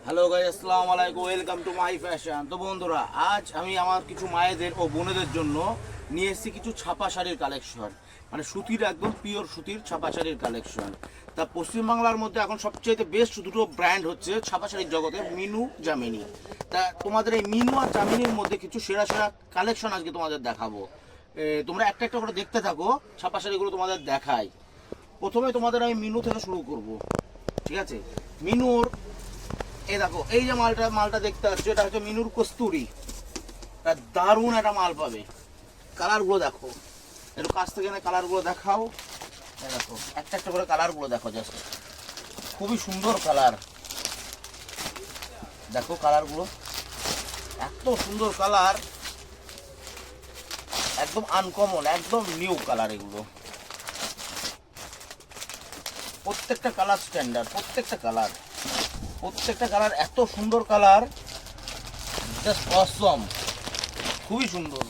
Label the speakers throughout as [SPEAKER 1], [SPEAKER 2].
[SPEAKER 1] Hello guys, আসসালামু আলাইকুম, welcome to my fashion. তো বন্ধুরা, আজ আমি আমার কিছু মায়েদের ও বোনেদের জন্য নিয়ে এসেছি কিছু ছাপা শাড়ির কালেকশন, মানে সুতির, একদম পিওর সুতির ছাপা শাড়ির কালেকশন। তা পশ্চিমবাংলার মধ্যে এখন সবচেয়ে বেস্ট দুটো ব্র্যান্ড হচ্ছে ছাপা শাড়ির জগতে, মিনু, জামিনী। তা তোমাদের এই মিনু আর জামিনীর মধ্যে কিছু সেরা সেরা কালেকশন আজকে তোমাদের দেখাবো। তোমরা একটা একটা করে দেখতে থাকো, ছাপা শাড়িগুলো তোমাদের দেখাই। প্রথমে তোমাদের আমি মিনু থেকে শুরু করব, ঠিক আছে? মিনুর এই দেখো, এই যে মালটা দেখতে পাচ্ছ, এটা হচ্ছে মিনুর কস্তুরি। দারুণ একটা মাল পাবে। কালারগুলো দেখো, একটু কাছ থেকে এনে কালারগুলো দেখাও। এই দেখো, একটা একটা করে কালারগুলো দেখো, জাস্ট খুবই সুন্দর কালার। দেখো কালারগুলো, এত সুন্দর কালার, একদম আনকমন, একদম নিউ কালার এগুলো। প্রত্যেকটা কালার স্ট্যান্ডার্ড, প্রত্যেকটা কালার এত সুন্দর কালার, জাস্ট অসম, খুবই সুন্দর।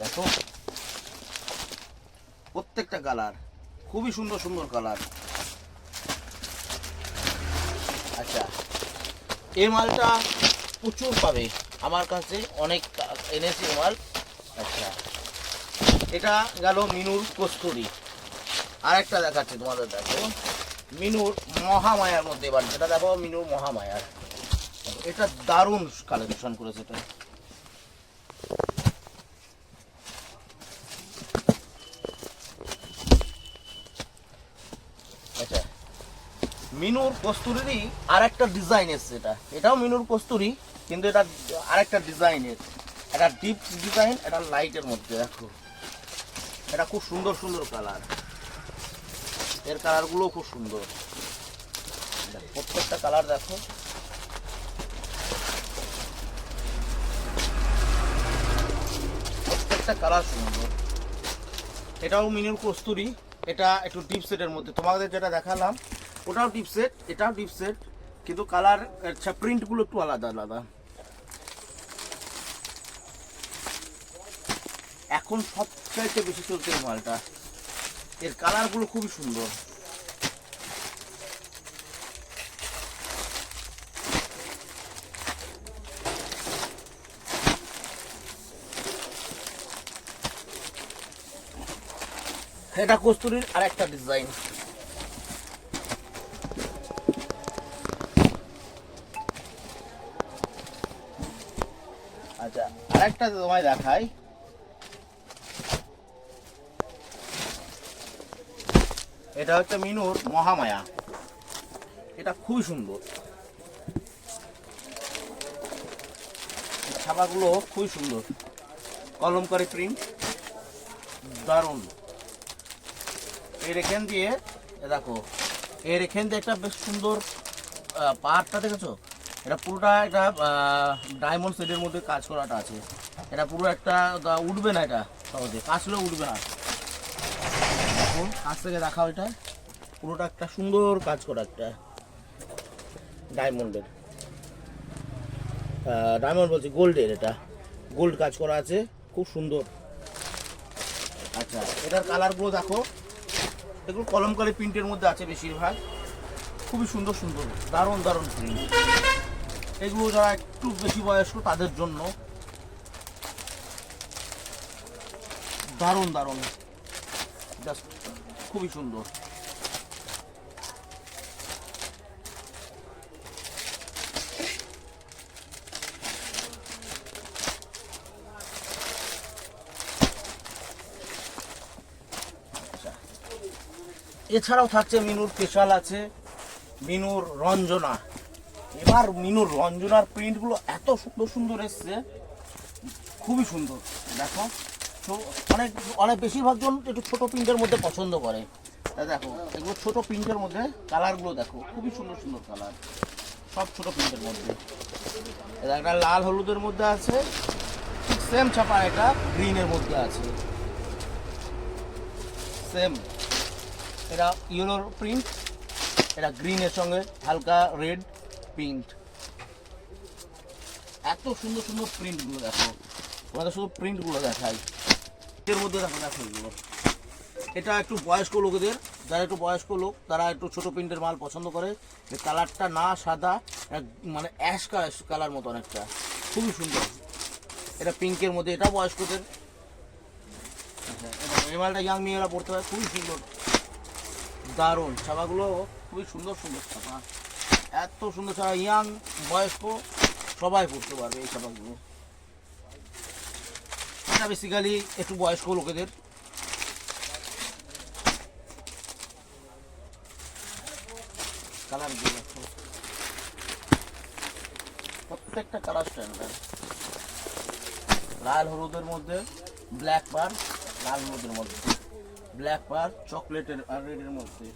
[SPEAKER 1] দেখো প্রত্যেকটা কালার খুবই সুন্দর সুন্দর কালার। আচ্ছা, এই মালটা প্রচুর পাবে আমার কাছে, অনেক এনেছি মাল। আচ্ছা, এটা গেল মিনুর কস্তুরি। আরেকটা দেখাচ্ছি তোমাদের, দেখো মিনুর মহামায়ার মধ্যে, এবার যেটা দেখো মিনুর মহামায়ার, এটা দারুণ কালেকশন করেছে এটা। আচ্ছা, মিনুর কস্তুরিরই আরেকটা ডিজাইন এসছে, এটাও মিনুর কস্তুরি, কিন্তু এটা আরেকটা ডিজাইনের, এটা ডিপ ডিজাইন, এটা লাইটের মধ্যে। দেখো এটা খুব সুন্দর সুন্দর কালার, এর কালারগুলো খুব সুন্দর। প্রত্যেকটা কালার দেখো, প্রত্যেকটা কালার সুন্দর। এটাও মিনুর কস্তুরি, এটা একটু ডিপ সেটের মধ্যে। তোমাদের যেটা দেখালাম ওটাও ডিপ সেট, এটাও ডিপ সেট, কিন্তু কালার, আচ্ছা, প্রিন্টগুলো একটু আলাদা আলাদা। এখন সবচাইতে বেশি চলছে এই মালটা, এর কালারগুলো খুবই সুন্দর। এটা কস্তুরির আরেকটা ডিজাইন। আচ্ছা, আরেকটা তোমায় দেখাই, এটা হচ্ছে মিনুর মহামায়া। এটা খুবই সুন্দর, ছাপাগুলো খুবই সুন্দর, কলমকারী প্রিন্ট, দারুণ। এর এখান দিয়ে দেখো, এর এখান দিয়ে একটা বেশ সুন্দর পাহাড়টা দেখেছো, এটা পুরোটা একটা ডায়মন্ড সেটের মধ্যে কাজ করাটা আছে। এটা পুরো একটা উঠবে না, এটা সহজে কাজ হলেও উঠবে না। দেখো কাছ থেকে দেখাও, এটা পুরোটা একটা সুন্দর কাজ করা, একটা ডায়মন্ডের, ডায়মন্ড বলছি, গোল্ডের, এটা গোল্ড কাজ করা আছে, খুব সুন্দর। আচ্ছা, এটার কালারগুলো দেখো, এগুলো কলমকারী প্রিন্টের মধ্যে আছে বেশিরভাগ, খুবই সুন্দর সুন্দর, দারুণ দারুণ প্রিন্ট। এগুলো যারা একটু বেশি বয়স্ক তাদের জন্য দারুণ দারুণ, জাস্ট খুবই সুন্দর। এছাড়াও থাকছে মিনুর স্পেশাল, আছে মিনুর রঞ্জনা। এবার মিনুর রঞ্জনার প্রিন্টগুলো এত সুন্দর সুন্দর এসছে, খুবই সুন্দর। দেখো অনেক অনেক বেশিরভাগ জন একটু ছোটো প্রিন্টের মধ্যে পছন্দ করে। দেখো এগুলো ছোটো প্রিন্টের মধ্যে, কালারগুলো দেখো খুবই সুন্দর সুন্দর কালার, সব ছোটো প্রিন্টের মধ্যে। একটা লাল হলুদের মধ্যে আছে, ঠিক সেম ছাপা এটা গ্রিনের মধ্যে আছে, সেম। এটা ইয়েলোর প্রিন্ট, এটা গ্রিনের সঙ্গে হালকা রেড প্রিন্ট। এত সুন্দর সুন্দর প্রিন্টগুলো দেখো, তোমাদের শুধু প্রিন্টগুলো দেখাই। এর মধ্যে দেখো, দেখো এগুলো, এটা একটু বয়স্ক লোকেদের যারা একটু বয়স্ক লোক তারা একটু ছোট প্রিন্টের মাল পছন্দ করে। কালারটা না সাদা, মানে অ্যাশ কালার মতো অনেকটা, খুবই সুন্দর। এটা পিঙ্কের মধ্যে, এটা বয়স্কদের। এই মালটা ইয়াং মেয়েরা পড়তে পারে, খুবই সুন্দর, দারুণ। ছাপাগুলো খুবই সুন্দর সুন্দর ছাপা, এত সুন্দর ছাপা, ইয়াং বয়স্ক সবাই পড়তে পারবে এই ছাপাগুলো। এটা বেসিক্যালি একটু বয়স্ক লোকেদের। কালার প্রত্যেকটা কালার স্ট্যান্ডার্ড। লাল হলুদের মধ্যে ব্ল্যাক পার, লাল হলুদের মধ্যে ব্ল্যাক পার, চকলেটের আর রেডের মধ্যে।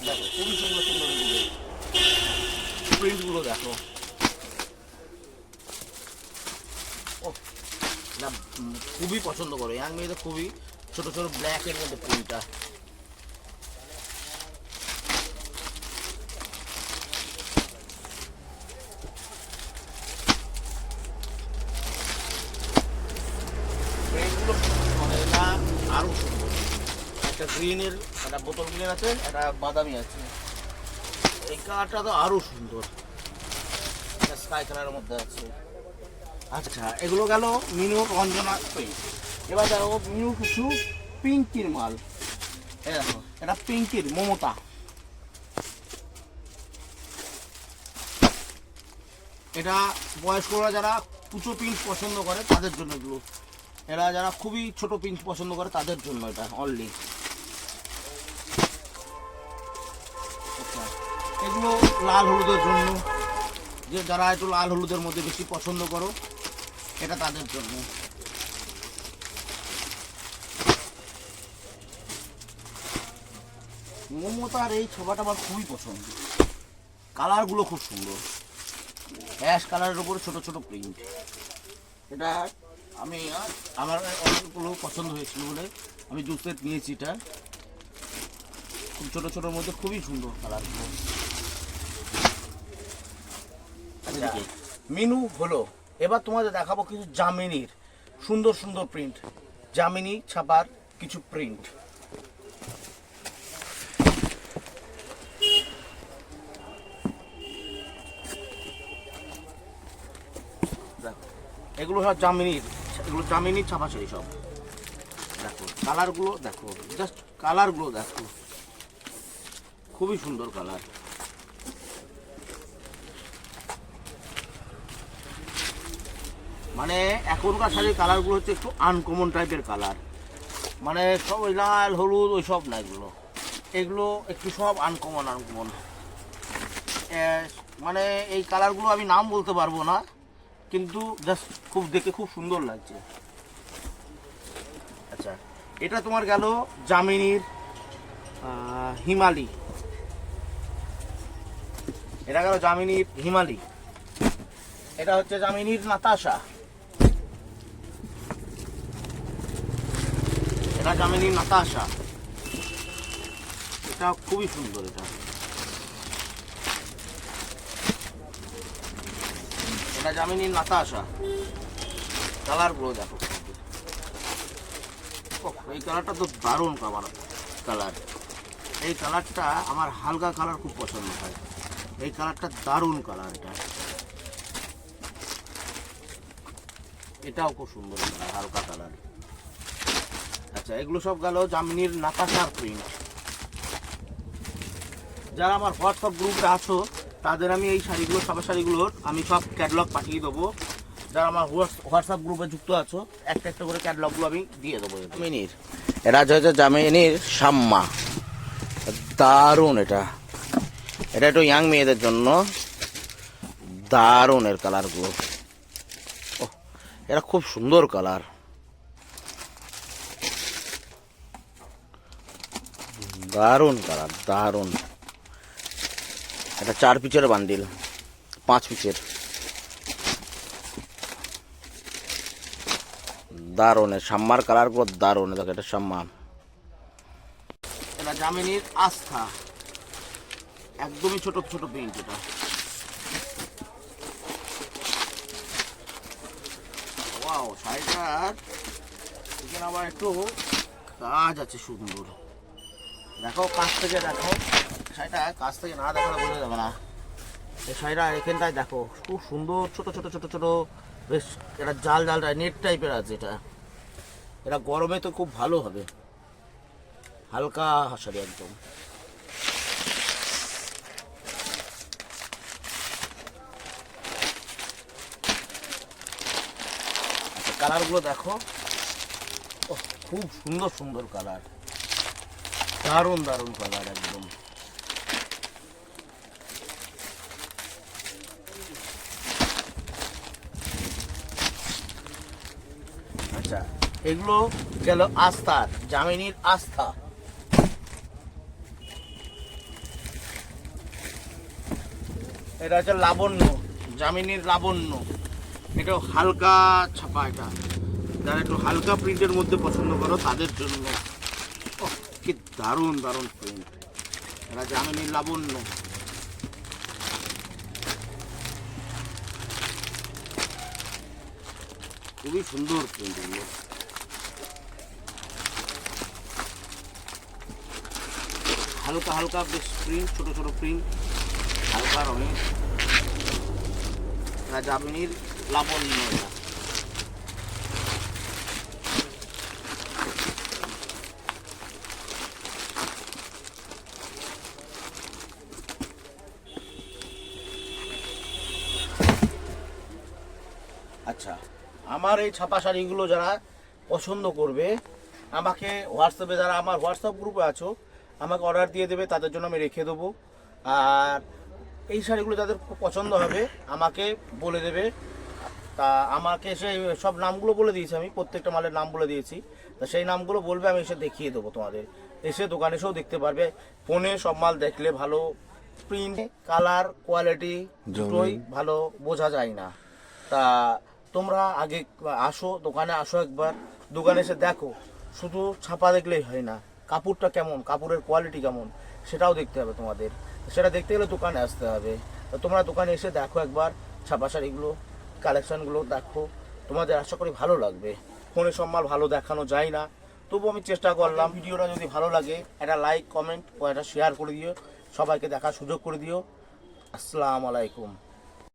[SPEAKER 1] দেখো খুবই সুন্দর সুন্দর প্রিন্টগুলো দেখো। না খুবই পছন্দ করে ইয়াং মেয়েদের, খুবই ছোট ছোট ব্ল্যাকের মধ্যে প্রিন্টটা। প্রিন্টগুলো মানে এটা আরো সুন্দর। একটা গ্রিনের, একটা বোতল গ্রিন আছে, একটা বাদামি আছে। এই কালারটা তো আরো সুন্দর, এটা স্কাই কালারের মধ্যে আছে। আচ্ছা, এগুলো গেল মিনু রঞ্জনা পেইন্ট। এবার দেখো মিনু কিছু পিঙ্কির মাল। এই দেখো, এটা পিঙ্কির মমতা। এটা বয়স্করা যারা কুচো পিঙ্ক পছন্দ করে তাদের জন্য এগুলো। এরা যারা খুবই ছোট পিঙ্ক পছন্দ করে তাদের জন্য এটা অনলি। আচ্ছা, এগুলো লাল হলুদের জন্য, যে যারা একটু লাল হলুদের মধ্যে বেশি পছন্দ করো, এটা তাদের জন্য। মমতার এই ছবাটা আমার খুবই পছন্দ, কালারগুলো খুব সুন্দর, অ্যাশ কালারের উপরে ছোট ছোট প্রিন্ট। এটা আমি আমার অনেকগুলো পছন্দ হয়েছিল বলে আমি জুস সেট নিয়েছি। এটা খুব ছোট ছোটোর মধ্যে খুবই সুন্দর কালারগুলো। মেনু হলো, এবার তোমাদের দেখাবো কিছু জামিনীর সুন্দর সুন্দর প্রিন্ট, জামিনী ছাপার কিছু প্রিন্ট। এগুলো সব জামিনীর, এগুলো জামিনীর ছাপা সেই সব। দেখো কালারগুলো দেখো, জাস্ট কালারগুলো দেখো, খুবই সুন্দর কালার। মানে এখনকার শাড়ির কালারগুলো হচ্ছে একটু আনকমন টাইপের কালার, মানে সব ওই লাল হলুদ ওই সব না, এগুলো এগুলো একটু সব আনকমন আনকমন। মানে এই কালারগুলো আমি নাম বলতে পারবো না, কিন্তু জাস্ট খুব দেখে খুব সুন্দর লাগছে। আচ্ছা, এটা তোমার গেল জামিনীর হিমালি। এটা গেল জামিনীর হিমালি। এটা হচ্ছে জামিনীর নাতাশা। এটা জামিনীর নাতাশা, এটা খুবই সুন্দর। এটা জামিনীর নাতাশা, কালারগুলো দেখো, এই কালারটা তো দারুণ কালার। এই কালারটা আমার হালকা কালার খুব পছন্দ হয়, এই কালারটা দারুণ কালার। এটাও খুব সুন্দর হালকা কালার। আচ্ছা, এগুলো সব গেল জামিনীর নাতাশার প্রিন্ট। যারা আমার হোয়াটসঅ্যাপ গ্রুপে আছো তাদের আমি এই শাড়িগুলো, ছাপা শাড়িগুলোর আমি সব ক্যাটালগ পাঠিয়ে দেবো। যারা আমার হোয়াটসঅ্যাপ গ্রুপে যুক্ত আছো একটা একটা করে ক্যাটালগুলো আমি দিয়ে দেবো। জামিনীর, এটা হচ্ছে জামিনীর শাম্মা, দারুণ। এটা একটু ইয়াং মেয়েদের জন্য, দারুণ এর কালারগুলো। ও, এটা খুব সুন্দর কালার, দারুণ কালার, দারুণ। এটা 4 পিসের বান্ডিল, 5 পিসের, দারুণ। শাম্মার কালারগুলো দারুণ। দেখো এটা শাম্মা। এটা জামিনীর আস্থা, একদমই ছোট ছোট প্রিন্ট। এটা ওয়াও, শাড়িটার এখানে আবার একটু কাজ আছে সুন্দর। দেখো কাছ থেকে দেখো, শাড়িটা কাছ থেকে না দেখালে বোঝা যাবে না। এই শাড়িটা এখানটায় দেখো খুব সুন্দর, ছোট ছোট ছোট ছোট বেশ এটা জাল জাল নেট টাইপের আছে। এটা গরমে তো খুব ভালো হবে, হালকা শাড়ি একদম। আচ্ছা কালারগুলো দেখো, খুব সুন্দর সুন্দর কালার, দারুণ দারুণ কালার একদম। আচ্ছা এগুলো গেল আস্থার, জামিনীর আস্থা। এটা হচ্ছে লাবণ্য, জামিনীর লাবণ্য। এটা হালকা ছাপা, এটা যারা একটু হালকা প্রিন্টের মধ্যে পছন্দ করো তাদের জন্য। কি দারুণ দারুণ প্রিন্ট, এটা জামিনীর লাবণ্য। খুবই সুন্দর প্রিন্ট এগুলো। হালকা হালকা বেশ প্রিন্ট, ছোট ছোট প্রিন্ট, হালকা রঙের। এটা জামিনীর লাবণ্য। এটা আচ্ছা, আমার এই ছাপা শাড়িগুলো যারা পছন্দ করবে, আমাকে হোয়াটসঅ্যাপে, যারা আমার হোয়াটসঅ্যাপ গ্রুপে আছো, আমাকে অর্ডার দিয়ে দেবে, তাদের জন্য আমি রেখে দেবো। আর এই শাড়িগুলো যাদের খুব পছন্দ হবে আমাকে বলে দেবে। তা আমাকে সেই সব নামগুলো বলে দিয়েছি, আমি প্রত্যেকটা মালের নাম বলে দিয়েছি। তা সেই নামগুলো বলবে, আমি এসে দেখিয়ে দেবো তোমাদের। এসে দোকানে এসেও দেখতে পারবে। ফোনে সব মাল দেখলে ভালো প্রিন্ট, কালার, কোয়ালিটি দুটোই ভালো বোঝা যায় না। তা তোমরা আগে আসো, দোকানে আসো একবার, দোকানে এসে দেখো। শুধু ছাপা দেখলেই হয় না, কাপড়টা কেমন, কাপড়ের কোয়ালিটি কেমন সেটাও দেখতে হবে তোমাদের। সেটা দেখতে গেলে দোকানে আসতে হবে। তো তোমরা দোকানে এসে দেখো একবার, ছাপা শাড়িগুলো, কালেকশানগুলো দেখো, তোমাদের আশা করি ভালো লাগবে। ফোনে সব মাল ভালো দেখানো যায় না, তবু আমি চেষ্টা করলাম। ভিডিওটা যদি ভালো লাগে একটা লাইক, কমেন্ট ও একটা শেয়ার করে দিও, সবাইকে দেখার সুযোগ করে দিও। আসসালামু আলাইকুম।